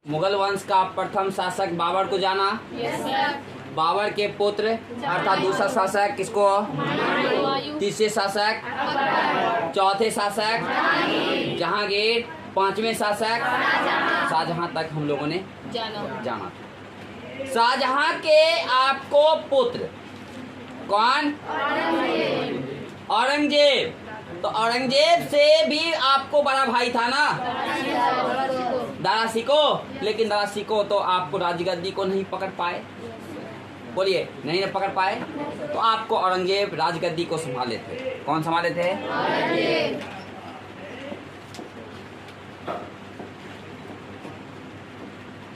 मुगल वंश का प्रथम शासक बाबर को जाना? बाबर के पुत्र अर्थात दूसरा शासक किसको? तीसरे शासक, चौथे शासक जहांगीर, पांचवें शासक शाहजहां तक हम लोगों ने जाना। शाहजहां के आपको पुत्र कौन? औरंगजेब। तो औरंगजेब से भी आपको बड़ा भाई था ना, दारा शिको। लेकिन दारा शिको तो आपको राजगद्दी को नहीं पकड़ पाए। बोलिए, नहीं पकड़ पाए तो आपको औरंगजेब राजगद्दी को संभाले थे। कौन संभाले थे?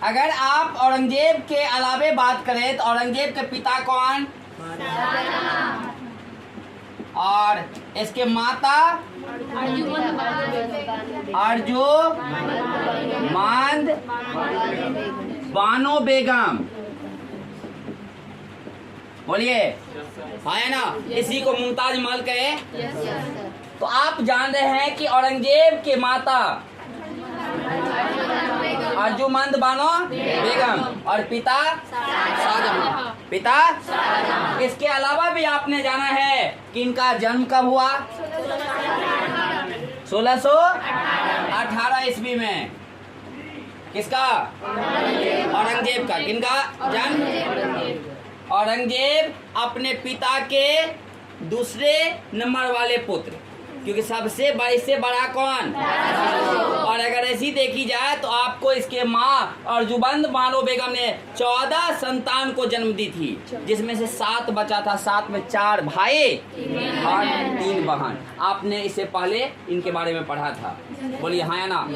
अगर आप औरंगजेब के अलावे बात करें तो औरंगजेब के पिता कौन और इसके माता? अर्जुमंद बानो बेगम। बोलिए, है ना? इसी को मुमताज महल कहे। तो आप जान रहे हैं कि औरंगजेब के माता अर्जुमंद बानो बेगम और पिता शाहजहां। पिता इसके अलावा भी आपने जाना है कि इनका जन्म कब हुआ? 1618 ईस्वी में। किसका? औरंगजेब का। किनका जन्म? औरंगजेब अपने पिता के दूसरे नंबर वाले पुत्र, क्योंकि सबसे बड़े से बड़ा कौन? और अगर ऐसी देखी जाए तो आपको इसके माँ अर्जुमंद बानो बेगम ने 14 संतान को जन्म दी थी, जिसमें से 7 बचा था। 7 में 4 भाई और 3 बहन। आपने इससे पहले इनके बारे में पढ़ा था। बोलिए हाँ या ना?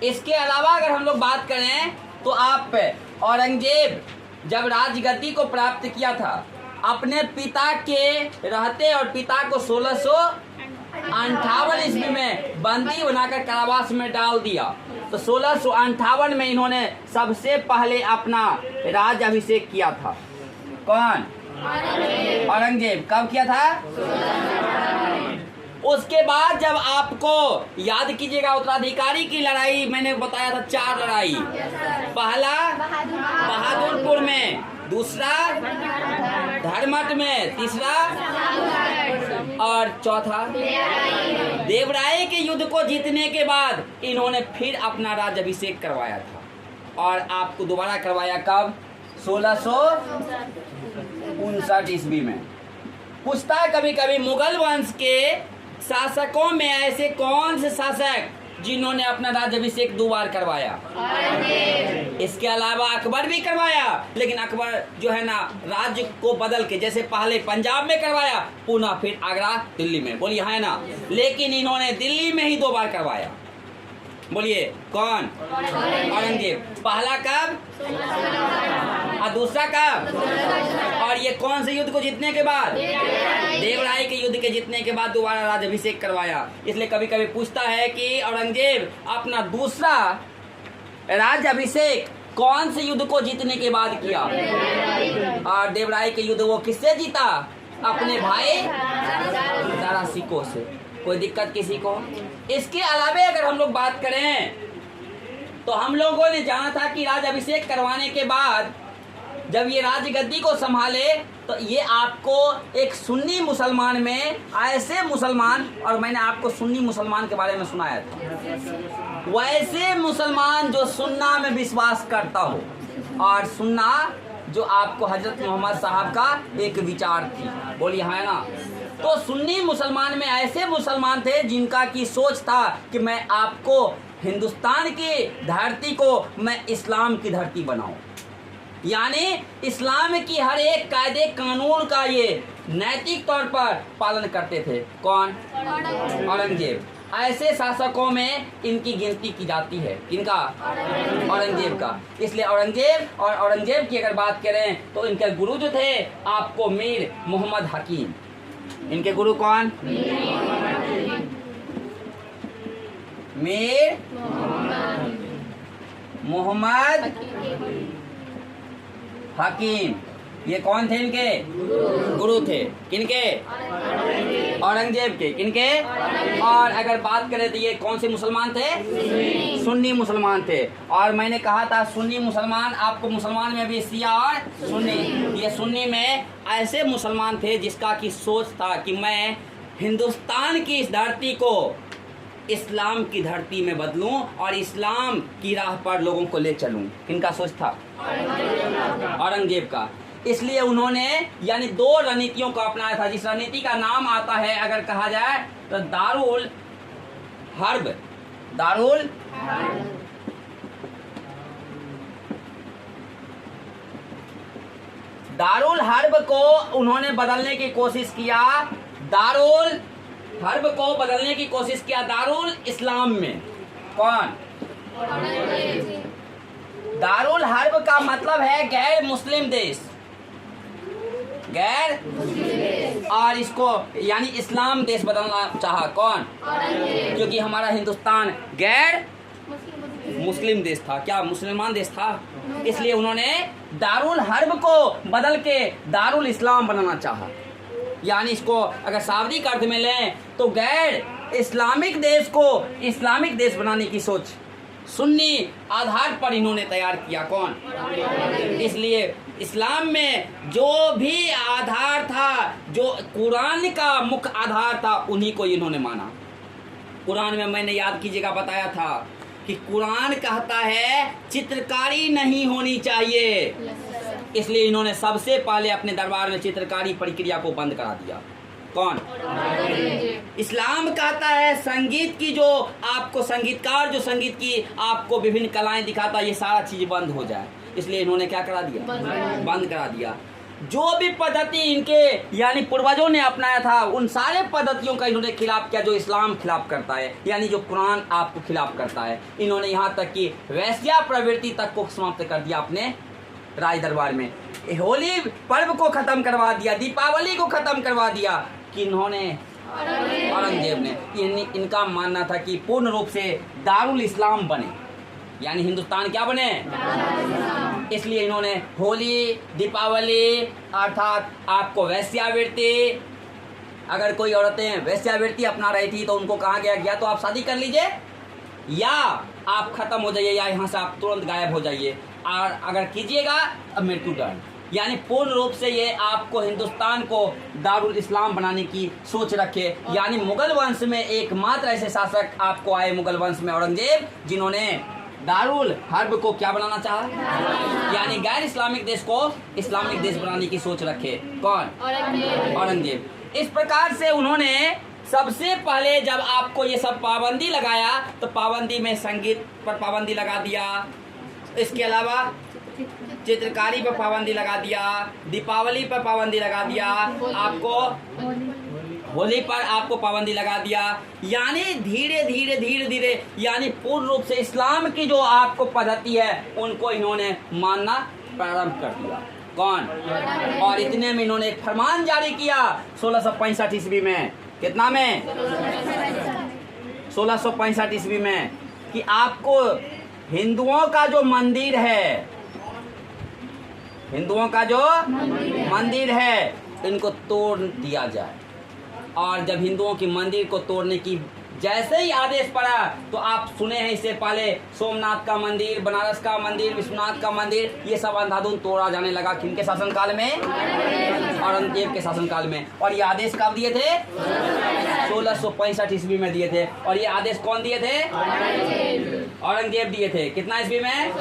इसके अलावा अगर हम लोग बात करें तो आप औरंगजेब जब राजगद्दी को प्राप्त किया था अपने पिता के रहते और पिता को 1658 ईस्वी में बंदी बनाकर कारावास में डाल दिया। तो 1658 में इन्होंने सबसे पहले अपना राज अभिषेक किया था। कौन? औरंगजेब। कब किया था? उसके बाद जब आपको याद कीजिएगा उत्तराधिकारी की लड़ाई मैंने बताया था, 4 लड़ाई। पहला बहादुरपुर में, दूसरा धर्मट में, तीसरा और चौथा देवराय के युद्ध को जीतने के बाद इन्होंने फिर अपना राज्याभिषेक करवाया था। और आपको दोबारा करवाया कब? 1659 ईस्वी में। पूछता है कभी कभी मुगल वंश के शासकों में ऐसे कौन से शासक जिन्होंने अपना राज्याभिषेक 2 बार करवाया? इसके अलावा अकबर भी करवाया, लेकिन अकबर जो है ना राज्य को बदल के, जैसे पहले पंजाब में करवाया, पुनः फिर आगरा, दिल्ली में। बोलिए है ना? लेकिन इन्होंने दिल्ली में ही 2 बार करवाया। बोलिए कौन? औरंगजेब। पहला कब और दूसरा कब? और ये कौन से युद्ध को जीतने के बाद? देवराय के युद्ध के जीतने के बाद दोबारा राज्याभिषेक करवाया। इसलिए कभी कभी पूछता है कि औरंगजेब अपना दूसरा राज्याभिषेक कौन से युद्ध को जीतने के बाद किया? और देवराय के युद्ध वो किससे जीता? अपने भाई दारा शिको से। कोई दिक्कत किसी को? इसके अलावे अगर हम लोग बात करें तो हम लोगों ने जाना था कि राज्याभिषेक करवाने के बाद जब ये राजगद्दी को संभाले तो ये आपको एक सुन्नी मुसलमान में ऐसे मुसलमान, और मैंने आपको सुन्नी मुसलमान के बारे में सुनाया था, वैसे मुसलमान जो सुन्ना में विश्वास करता हो, और सुन्ना जो आपको हजरत मोहम्मद साहब का एक विचार थी। बोलिए हाँ ना? तो सुन्नी मुसलमान में ऐसे मुसलमान थे जिनका की सोच था कि मैं आपको हिंदुस्तान की धरती को मैं इस्लाम की धरती बनाऊं, यानी इस्लाम की हर एक कायदे कानून का ये नैतिक तौर पर पालन करते थे। कौन? औरंगजेब। ऐसे शासकों में इनकी गिनती की जाती है। किनका? औरंगजेब का। इसलिए औरंगजेब और औरंगजेब की अगर बात करें तो इनके गुरु जो थे आपको मीर मोहम्मद हकीम। इनके गुरु कौन? मीर मोहम्मद हकीम। ये कौन थे? इनके गुरु थे। किनके? औरंगजेब के। किनके? और अगर बात करें तो ये कौन से मुसलमान थे? सुन्नी मुसलमान थे। और मैंने कहा था सुन्नी मुसलमान, आपको मुसलमान में भी शिया और सुन्नी, ये सुन्नी में ऐसे मुसलमान थे जिसका की सोच था कि मैं हिंदुस्तान की इस धरती को इस्लाम की धरती में बदलूं और इस्लाम की राह पर लोगों को ले चलूं। किनका सोच था? औरंगजेब का। इसलिए उन्होंने यानी 2 रणनीतियों को अपनाया था, जिस रणनीति का नाम आता है अगर कहा जाए तो दारुल हर्ब। दारुल हर्ब को उन्होंने बदलने की कोशिश किया, दारुल हर्ब को बदलने की कोशिश किया दारुल इस्लाम में। कौन? दारुल हर्ब का मतलब है गैर मुस्लिम देश, गैर, और इसको यानी इस्लाम देश बदलना चाहा। कौन? क्योंकि हमारा हिंदुस्तान गैर मुस्लिम देश था, क्या मुसलमान देश था, इसलिए उन्होंने दारुल हर्ब को बदल के दारुल इस्लाम बनाना चाहा। यानी इसको अगर शाब्दिक अर्थ में लें तो गैर इस्लामिक देश को इस्लामिक देश बनाने की सोच सुन्नी आधार पर इन्होंने तैयार किया। कौन? इसलिए इस्लाम में जो भी आधार था, जो कुरान का मुख्य आधार था, उन्हीं को इन्होंने माना। कुरान में मैंने याद कीजिएगा बताया था कि कुरान कहता है चित्रकारी नहीं होनी चाहिए, इसलिए इन्होंने सबसे पहले अपने दरबार में चित्रकारी प्रक्रिया को बंद करा दिया। कौन? इस्लाम कहता है संगीत की जो आपको संगीतकार जो संगीत की आपको विभिन्न कलाएं दिखाता है, ये सारा चीज बंद हो जाए, इसलिए इन्होंने क्या करा दिया? बंद करा दिया। जो भी पद्धति इनके यानी पूर्वजों ने अपनाया था, उन सारे पद्धतियों का इन्होंने खिलाफ किया जो इस्लाम खिलाफ करता है, यानी जो कुरान आपको खिलाफ करता है। इन्होंने यहाँ तक कि वैश्या प्रवृत्ति तक को समाप्त कर दिया अपने राज दरबार में। होली पर्व को खत्म करवा दिया, दीपावली को खत्म करवा दिया। कि इन्होंने औरंगजेब ने इनका मानना था कि पूर्ण रूप से दारुल इस्लाम बने, यानी हिंदुस्तान क्या बने, इसलिए इन्होंने होली दीपावली अर्थात आपको वैश्यावृत्ति, अगर कोई औरतें वैश्यावृत्ति अपना रही थी तो उनको कहा गया या तो आप शादी कर लीजिए या आप खत्म हो जाइए या यहाँ से आप तुरंत गायब हो जाइए, और अगर कीजिएगा अब मृत्युदंड। यानी पूर्ण रूप से ये आपको हिंदुस्तान को दारुल इस्लाम बनाने की सोच रखे। यानी मुगल वंश में एकमात्र ऐसे शासक आपको आए मुगल वंश में औरंगजेब, जिन्होंने दारुल हर्ब को क्या बनाना चाहा, यानी गैर इस्लामिक देश को इस्लामिक देश बनाने की सोच रखे। कौन? औरंगजेब। इस प्रकार से उन्होंने सबसे पहले जब आपको ये सब पाबंदी लगाया तो पाबंदी में संगीत पर पाबंदी लगा दिया, इसके अलावा चित्रकारी पर पाबंदी लगा दिया, दीपावली पर पाबंदी लगा दिया, आपको होली पर आपको पाबंदी लगा दिया। यानी धीरे धीरे यानी पूर्ण रूप से इस्लाम की जो आपको पद्धति है उनको इन्होंने मानना प्रारंभ कर दिया। कौन? और इतने में इन्होंने एक फरमान जारी किया 1665 ईस्वी में। कितना में? 1665 ईस्वी में, कि आपको हिंदुओं का जो मंदिर है, हिंदुओं का जो मंदिर है, इनको तोड़ दिया जाए। और जब हिंदुओं की मंदिर को तोड़ने की जैसे ही आदेश पड़ा तो आप सुने हैं इससे पहले सोमनाथ का मंदिर, बनारस का मंदिर, विश्वनाथ का मंदिर, ये सब अंधाधुंध तोड़ा जाने लगा। किनके शासनकाल में? औरंगजेब के शासनकाल में। और ये आदेश कब दिए थे? 1665 ईस्वी में दिए थे। और ये आदेश कौन दिए थे? औरंगजेब दिए थे। कितना ईस्वी में?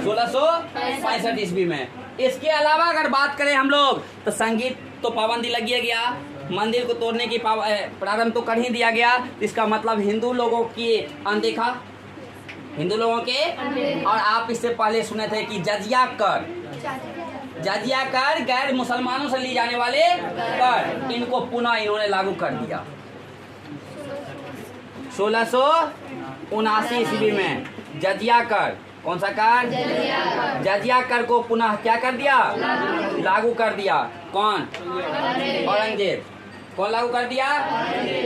1665 ईस्वी में। इसके अलावा अगर बात करें हम लोग तो संगीत तो पाबंदी लगी गया, मंदिर को तोड़ने की प्रारंभ तो कर ही दिया गया। इसका मतलब हिंदू लोगों की अनदेखा, हिंदू लोगों के। और आप इससे पहले सुने थे कि जजिया कर गैर मुसलमानों से लिए जाने वाले कर, इनको पुनः इन्होंने लागू कर दिया 1679 ईस्वी में। जजिया कर, कौन सा कर? जजिया कर को पुनः क्या कर दिया? लागू कर दिया। कौन? औरंगजेब। कौन लागू कर दिया?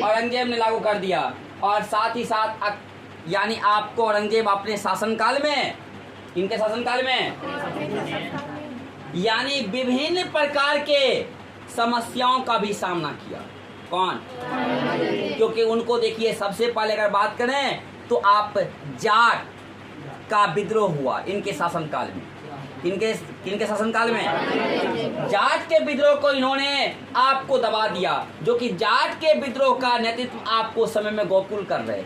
औरंगजेब ने लागू कर दिया। और साथ ही साथ यानी आपको औरंगजेब अपने शासनकाल में, इनके शासनकाल में यानी विभिन्न प्रकार के समस्याओं का भी सामना किया। कौन? क्योंकि उनको देखिए, सबसे पहले अगर बात करें तो आप जाट का विद्रोह हुआ इनके शासनकाल में। किनके शासनकाल में? जाट के विद्रोह को इन्होंने आपको दबा दिया, जो कि जाट के विद्रोह का नेतृत्व आपको समय में गोकुल कर रहे थे।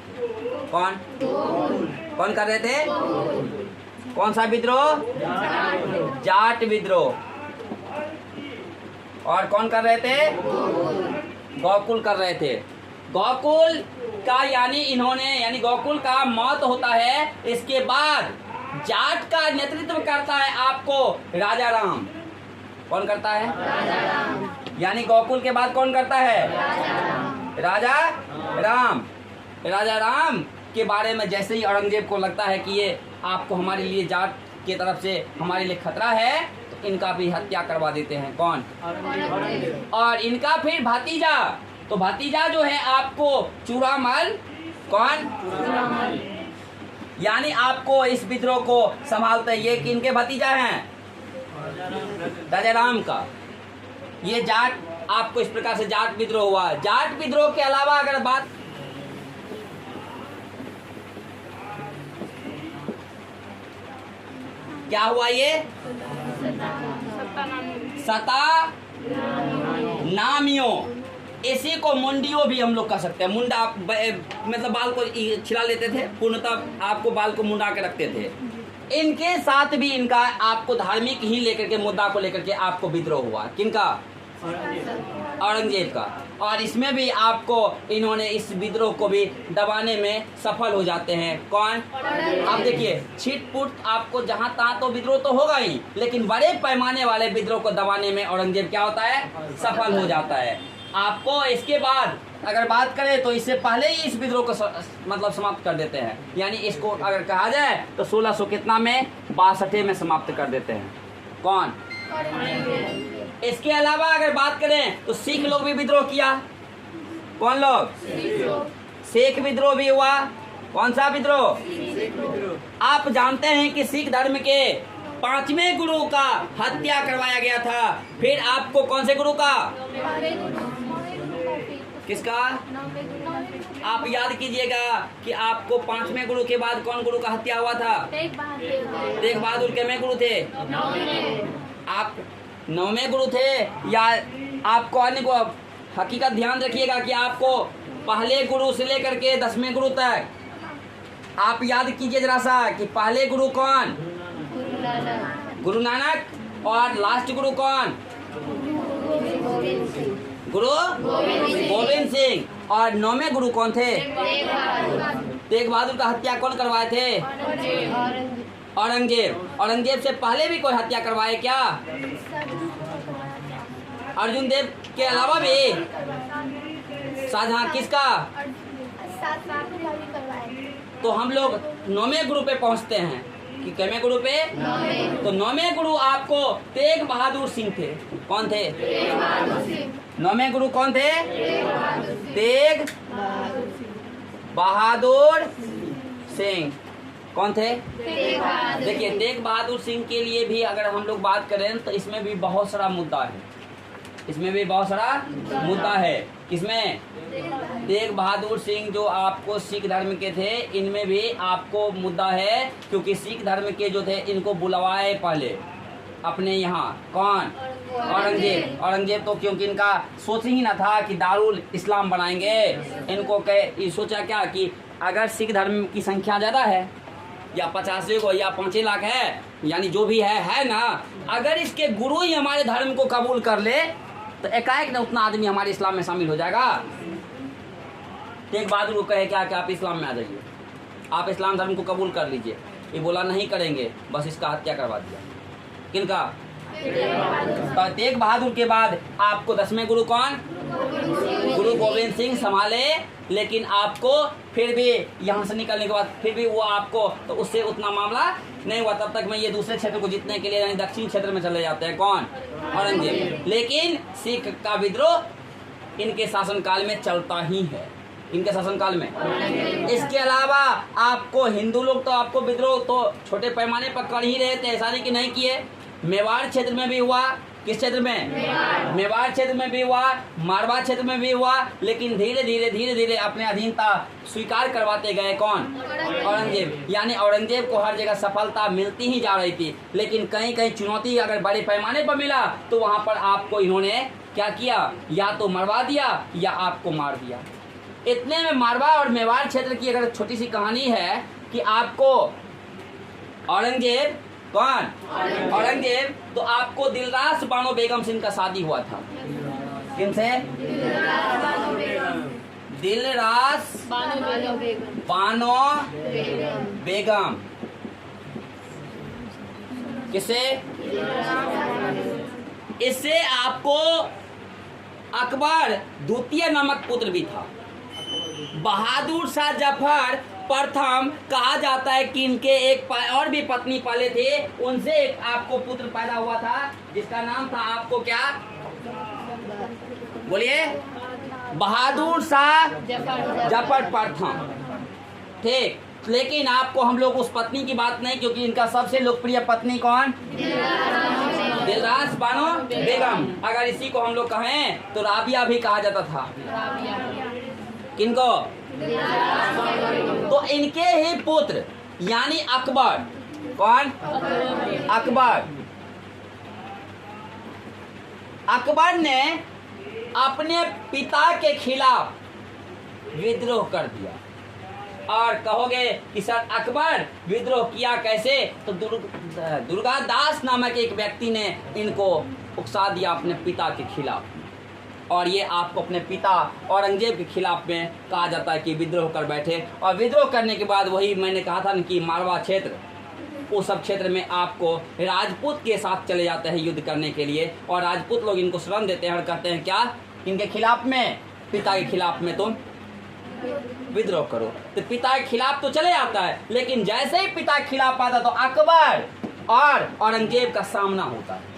कौन कर रहे थे? कौन सा विद्रोह? जाट विद्रोह। और कौन कर रहे थे? गोकुल कर रहे थे। गोकुल का यानी गोकुल का मौत होता है, इसके बाद जाट का नेतृत्व करता है आपको राजा राम। कौन करता है? राजा राम। यानी गोकुल के बाद कौन करता है? राजा राम। राजा राम के बारे में जैसे ही औरंगजेब को लगता है कि ये आपको हमारे लिए जाट की तरफ से हमारे लिए खतरा है, तो इनका भी हत्या करवा देते हैं। कौन? और इनका फिर भतीजा, तो भतीजा जो है आपको चूड़ामल। कौन? यानी आपको इस विद्रोह को संभालते हैं, ये किनके भतीजा हैं? राजा राम का। ये जाट आपको इस प्रकार से जाट विद्रोह हुआ। जाट विद्रोह के अलावा अगर बात क्या हुआ? ये सता नामियों, इसी को मुंडियो भी हम लोग कह सकते हैं। मुंडा मतलब बाल को छिला लेते थे, पूर्णतः आपको बाल को मुंडा के रखते थे। इनके साथ भी इनका आपको धार्मिक ही लेकर के मुद्दा को लेकर के आपको विद्रोह हुआ। किनका? औरंगजेब का। और इसमें भी आपको इन्होंने इस विद्रोह को भी दबाने में सफल हो जाते हैं। कौन? आप देखिए, छिटपुट आपको जहां तहां तो विद्रोह तो होगा ही, लेकिन बड़े पैमाने वाले विद्रोह को दबाने में औरंगजेब क्या होता है? सफल हो जाता है। आपको इसके बाद अगर बात करें तो इससे पहले ही इस विद्रोह को मतलब समाप्त कर देते हैं। यानी इसको अगर कहा जाए तो 1600 कितना में 62 में समाप्त कर देते हैं। कौन? इसके अलावा अगर बात करें तो सिख लोग भी विद्रोह किया। कौन लोग? सिख विद्रोह भी हुआ। कौन सा विद्रोह? आप जानते हैं कि सिख धर्म के 5वें गुरु का हत्या करवाया गया था। फिर आपको कौन से गुरु का? किसका? आप याद कीजिएगा कि आपको 5वें गुरु के बाद कौन गुरु का हत्या हुआ था? तेग बहादुर। कितने गुरु थे? आप 9वें गुरु थे। या आपको अन्य को हकीकत ध्यान रखिएगा कि आपको पहले गुरु से लेकर के 10वें गुरु तक आप याद कीजिए जरा सा कि पहले गुरु कौन? गुरु नानक। और लास्ट गुरु कौन? गुरु गोविंद सिंह। और 9वें गुरु कौन थे? तेग बहादुर का हत्या कौन करवाए थे? औरंगजेब। औरंगजेब से पहले भी कोई हत्या करवाए क्या? अर्जुन देव के अलावा भी? शाहजहां। किसका? तो हम लोग 9वें गुरु पे पहुंचते हैं कि कितने गुरु पे? तो 9वें गुरु आपको तेग बहादुर सिंह थे। कौन थे? 9वें गुरु कौन थे? तेग बहादुर सिंह। कौन थे? देखिए, तेग बहादुर सिंह के लिए भी अगर हम लोग बात करें तो इसमें भी बहुत सारा मुद्दा है। इसमें भी बहुत सारा मुद्दा है। किसमें? तेग बहादुर सिंह जो आपको सिख धर्म के थे, इनमें भी आपको मुद्दा है, क्योंकि सिख धर्म के जो थे इनको बुलवाए पहले अपने यहाँ। कौन? औरंगजेब। औरंगजेब तो क्योंकि इनका सोच ही ना था कि दारुल इस्लाम बनाएंगे। इनको ये सोचा क्या कि अगर सिख धर्म की संख्या ज़्यादा है या 50 को या 5 लाख है, यानी जो भी है ना, अगर इसके गुरु ही हमारे धर्म को कबूल कर ले तो एकाएक न उतना आदमी हमारे इस्लाम में शामिल हो जाएगा। तेग बहादुर को कहे क्या कि आप इस्लाम में आ जाइए, आप इस्लाम धर्म को कबूल कर लीजिए। ये बोला नहीं करेंगे, बस इसका हत्या करवा दिया। किनका? तो तेग बहादुर के बाद आपको 10वें गुरु कौन? गुरु गोविंद सिंह संभाले। लेकिन आपको फिर भी यहाँ से निकलने के बाद फिर भी वो आपको तो उससे उतना मामला नहीं हुआ। तब तक में ये दूसरे क्षेत्र को जीतने के लिए यानी दक्षिण क्षेत्र में चले जाते हैं। कौन? औरंगजेब। लेकिन सिख का विद्रोह इनके शासनकाल में चलता ही है। इनके शासनकाल में। इसके अलावा आपको हिंदू लोग तो आपको विद्रोह तो छोटे पैमाने पर कर ही रहे थे, ऐसा नहीं कि नहीं किए। मेवाड़ क्षेत्र में भी हुआ, किस क्षेत्र में? मेवाड़ क्षेत्र में भी हुआ, मारवाड़ क्षेत्र में भी हुआ, लेकिन धीरे धीरे अपने अधीनता स्वीकार करवाते गए कौन? औरंगजेब। यानी औरंगजेब को हर जगह सफलता मिलती ही जा रही थी, लेकिन कहीं कहीं चुनौती अगर बड़े पैमाने पर मिला तो वहां पर आपको इन्होंने क्या किया? या तो मरवा दिया या आपको मार दिया। इतने में मारवा और मेवाड़ क्षेत्र की अगर छोटी सी कहानी है कि आपको औरंगजेब कौन? औरंगजेब। तो आपको दिलरास बानो बेगम से इनका शादी हुआ था। किनसे? दिलरास बानो बेगम। किसे? इससे आपको अकबर द्वितीय नामक पुत्र भी था। बहादुर शाह जफर प्रथम कहा जाता है कि इनके एक और भी पत्नी पाले थे, उनसे एक आपको पुत्र पैदा हुआ था जिसका नाम था आपको क्या? बोलिए। बहादुर शाह जफर प्रथम। ठीक, लेकिन आपको हम लोग उस पत्नी की बात नहीं, क्योंकि इनका सबसे लोकप्रिय पत्नी कौन? दिलरास बानो बेगम। अगर इसी को हम लोग कहें तो राबिया भी कहा जाता था। किनको? तो इनके ही पुत्र यानी अकबर। कौन? अकबर। अकबर ने अपने पिता के खिलाफ विद्रोह कर दिया। और कहोगे कि सर अकबर विद्रोह किया कैसे? तो दुर्गा दास नामक एक व्यक्ति ने इनको उकसा दिया अपने पिता के खिलाफ, और ये आपको अपने पिता औरंगजेब के खिलाफ में कहा जाता है कि विद्रोह कर बैठे। और विद्रोह करने के बाद वही मैंने कहा था कि मारवा क्षेत्र, उस सब क्षेत्र में आपको राजपूत के साथ चले जाते हैं युद्ध करने के लिए, और राजपूत लोग इनको शरण देते हैं और कहते हैं क्या? इनके खिलाफ में, पिता के खिलाफ में तुम विद्रोह करो। तो पिता के खिलाफ तो चले आता है, लेकिन जैसे ही पिता के खिलाफ आता तो अकबर और औरंगजेब का सामना होता है।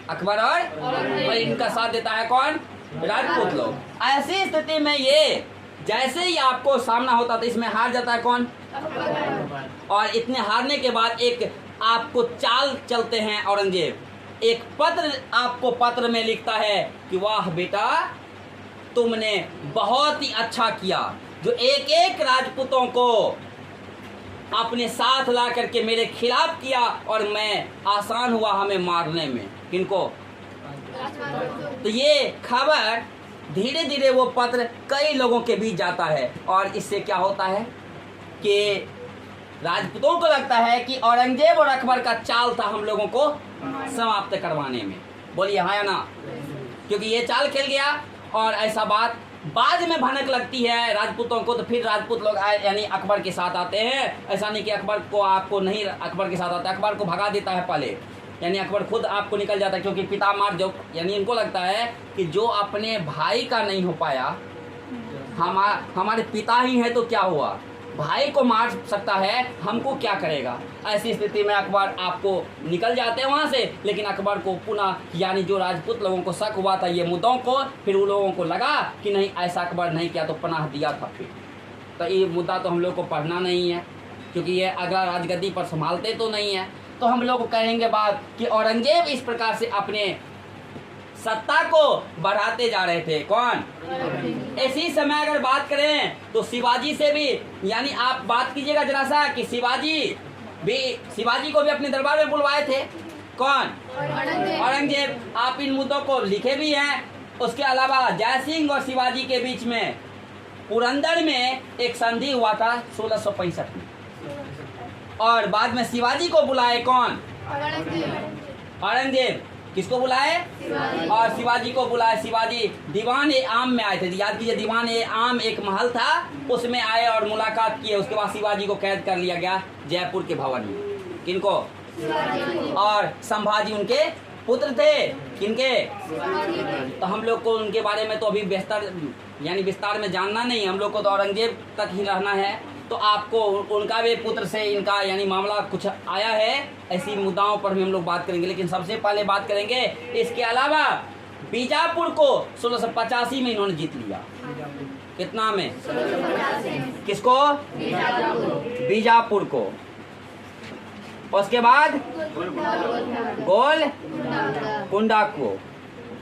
अकबर और इनका साथ देता है कौन? राजपूत लोग। ऐसी स्थिति में ये जैसे ही आपको सामना होता तो इसमें हार जाता है कौन? और इतने हारने के बाद एक आपको चाल चलते हैं औरंगजेब। एक पत्र आपको पत्र में लिखता है कि वाह बेटा, तुमने बहुत ही अच्छा किया जो एक एक राजपूतों को अपने साथ ला करके मेरे खिलाफ किया, और मैं आसान हुआ हमें मारने में। किनको? तो ये खबर धीरे धीरे वो पत्र कई लोगों के बीच जाता है, और इससे क्या होता है कि राजपूतों को लगता है कि औरंगजेब और अकबर का चाल था हम लोगों को समाप्त करवाने में। बोलिए हाँ या ना? क्योंकि ये चाल खेल गया, और ऐसा बात बाद में भनक लगती है राजपूतों को, तो फिर राजपूत लोग यानी अकबर के साथ आते हैं। ऐसा नहीं कि अकबर को आपको नहीं अकबर के साथ आता है, अकबर को भगा देता है पहले, यानी अकबर खुद आपको निकल जाता है, क्योंकि पिता मार जो, यानी इनको लगता है कि जो अपने भाई का नहीं हो पाया, हमारे पिता ही है तो क्या हुआ, भाई को मार सकता है, हमको क्या करेगा। ऐसी स्थिति में अकबर आपको निकल जाते हैं वहाँ से, लेकिन अकबर को पुनः यानी जो राजपूत लोगों को शक हुआ था ये मुद्दों को, फिर उन लोगों को लगा कि नहीं ऐसा अकबर नहीं किया तो पनाह दिया था। फिर तो ये मुद्दा तो हम लोग को पढ़ना नहीं है, क्योंकि ये अगला राजगद्दी पर संभालते तो नहीं है। तो हम लोग कहेंगे बात कि औरंगजेब इस प्रकार से अपने सत्ता को बढ़ाते जा रहे थे। कौन? इसी समय अगर बात करें तो शिवाजी से भी, यानी आप बात कीजिएगा जरा सा कि शिवाजी को भी अपने दरबार में बुलवाए थे। कौन? औरंगजेब। आप इन मुद्दों को लिखे भी हैं। उसके अलावा जय सिंह और शिवाजी के बीच में पुरंदर में एक संधि हुआ था 1665 में, और बाद में शिवाजी को बुलाए कौन? औरंगजेब। किसको बुलाए? और शिवाजी को बुलाए। शिवाजी दीवान ए आम में आए थे, याद कीजिए, दीवान ए आम एक महल था, उसमें आए और मुलाकात किए। उसके बाद शिवाजी को कैद कर लिया गया जयपुर के भवन में। किनको? और संभाजी उनके पुत्र थे। किनके? तो हम लोग को उनके बारे में तो अभी विस्तार में जानना नहीं, हम लोग को तो औरंगजेब तक ही रहना है। तो आपको उनका भी पुत्र से इनका यानी मामला कुछ आया है, ऐसी मुद्दाओं पर भी हम लोग बात करेंगे। लेकिन सबसे पहले बात करेंगे इसके अलावा बीजापुर को 1685 में इन्होंने जीत लिया। कितना में? किसको? बीजापुर को। उसके बाद गोल कुंडा को,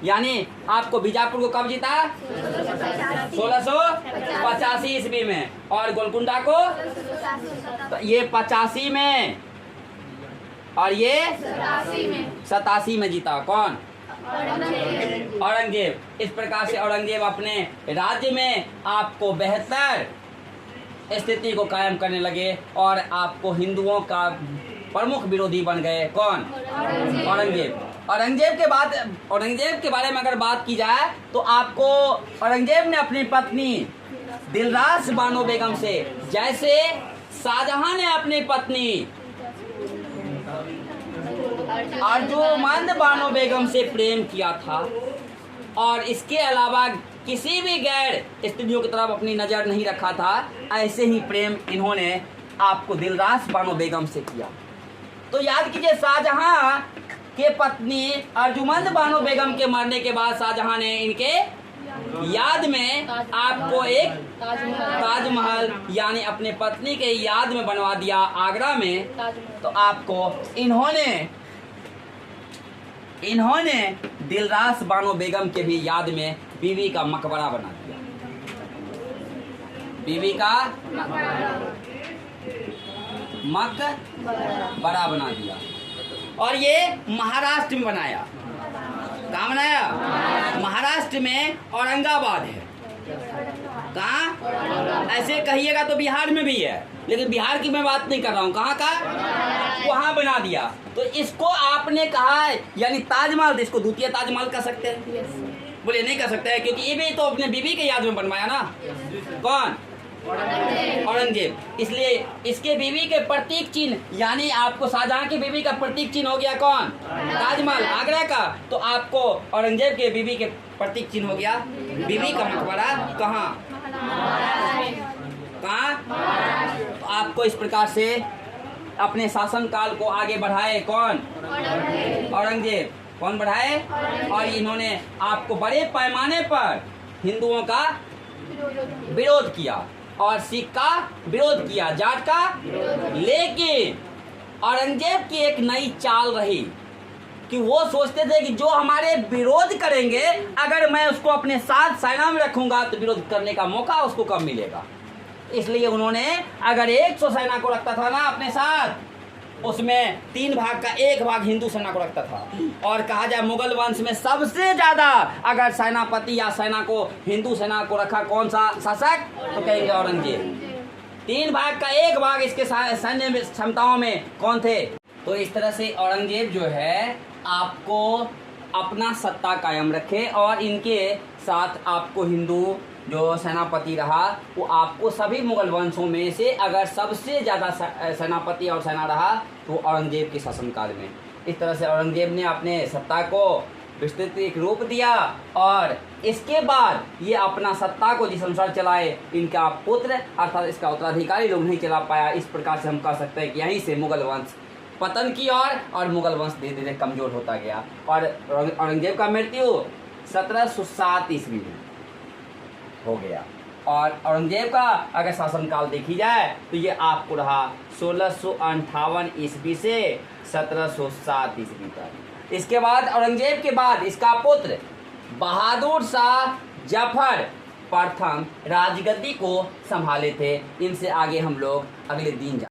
यानी आपको बीजापुर को कब जीता? 1685 ईस्वी में। और गोलकुंडा को तो ये 85 में और ये 87 में जीता। कौन? औरंगजेब। इस प्रकार से औरंगजेब अपने राज्य में आपको बेहतर स्थिति को कायम करने लगे और आपको हिंदुओं का प्रमुख विरोधी बन गए। कौन? औरंगजेब। औरंगजेब के बारे में अगर बात की जाए तो आपको औरंगजेब ने अपनी पत्नी दिलरास बानो बेगम से, जैसे शाहजहां ने अपनी पत्नी अर्जुमंद बानो बेगम से प्रेम किया था, और इसके अलावा किसी भी गैर स्त्रियों की तरफ अपनी नज़र नहीं रखा था, ऐसे ही प्रेम इन्होंने आपको दिलरास बानो बेगम से किया। तो याद कीजिए, शाहजहां के पत्नी अर्जुमंद बानो बेगम के मरने के बाद शाहजहां ने इनके याद में आपको एक ताजमहल यानी अपने पत्नी के याद में बनवा दिया आगरा में। तो आपको इन्होंने दिलरास बानो बेगम के भी याद में बीवी का मकबरा बना दिया। बीवी का मकबरा बना दिया। और ये महाराष्ट्र में बनाया। कहाँ बनाया? महाराष्ट्र में औरंगाबाद है। कहाँ? ऐसे कहिएगा तो बिहार में भी है, लेकिन बिहार की मैं बात नहीं कर रहा हूँ। कहाँ का? वहाँ बना दिया। तो इसको आपने कहा है यानी ताजमहल, तो इसको द्वितीय ताजमहल कह सकते हैं? बोले नहीं कर सकते हैं, क्योंकि ये भी तो अपने बीवी के याद में बनवाया ना। कौन? औरंगजेब। इसलिए इसके बीवी के प्रतीक चिन्ह यानी आपको शाहजहां की बीवी का प्रतीक चिन्ह हो गया कौन? ताजमहल आगरा का। तो आपको औरंगजेब के बीवी के प्रतीक चिन्ह हो गया बीवी का मकबरा। कहाँ? तो आपको इस प्रकार से अपने शासन काल को आगे बढ़ाए कौन? औरंगजेब। कौन बढ़ाए? और इन्होंने आपको बड़े पैमाने पर हिंदुओं का विरोध किया और सिख का विरोध किया, जाट का। लेकिन औरंगजेब की एक नई चाल रही कि वो सोचते थे कि जो हमारे विरोध करेंगे, अगर मैं उसको अपने साथ सेना में रखूंगा तो विरोध करने का मौका उसको कब मिलेगा। इसलिए उन्होंने अगर 100 सेना को रखता था ना अपने साथ, उसमें 3 भाग का 1 भाग हिंदू सेना को रखता था। और कहा जाए मुगल वंश में सबसे ज्यादा अगर सेनापति या सेना को हिंदू सेना को रखा कौन सा शासक, तो कहेंगे औरंगजेब। 3 भाग का 1 भाग इसके सैन्य क्षमताओं में कौन थे। तो इस तरह से औरंगजेब जो है आपको अपना सत्ता कायम रखे और इनके साथ आपको हिंदू जो सेनापति रहा वो आपको सभी मुगल वंशों में से अगर सबसे ज़्यादा सेनापति और सेना रहा तो औरंगजेब के शासनकाल में। इस तरह से औरंगजेब ने अपने सत्ता को विस्तृत एक रूप दिया और इसके बाद ये अपना सत्ता को जिस अनुसार चलाए, इनका पुत्र अर्थात इसका उत्तराधिकारी लोग नहीं चला पाया। इस प्रकार से हम कह सकते हैं कि यहीं से मुगल वंश पतन की और मुगल वंश धीरे धीरे कमजोर होता गया। और औरंगजेब का मृत्यु 1707 ईस्वी में हो गया। और औरंगजेब का अगर शासनकाल देखी जाए तो ये आपको रहा 1658 ईस्वी से 1707 ईस्वी तक। इसके बाद औरंगजेब के बाद इसका पुत्र बहादुर शाह जफर प्रथम राजगद्दी को संभाले थे। इनसे आगे हम लोग अगले दिन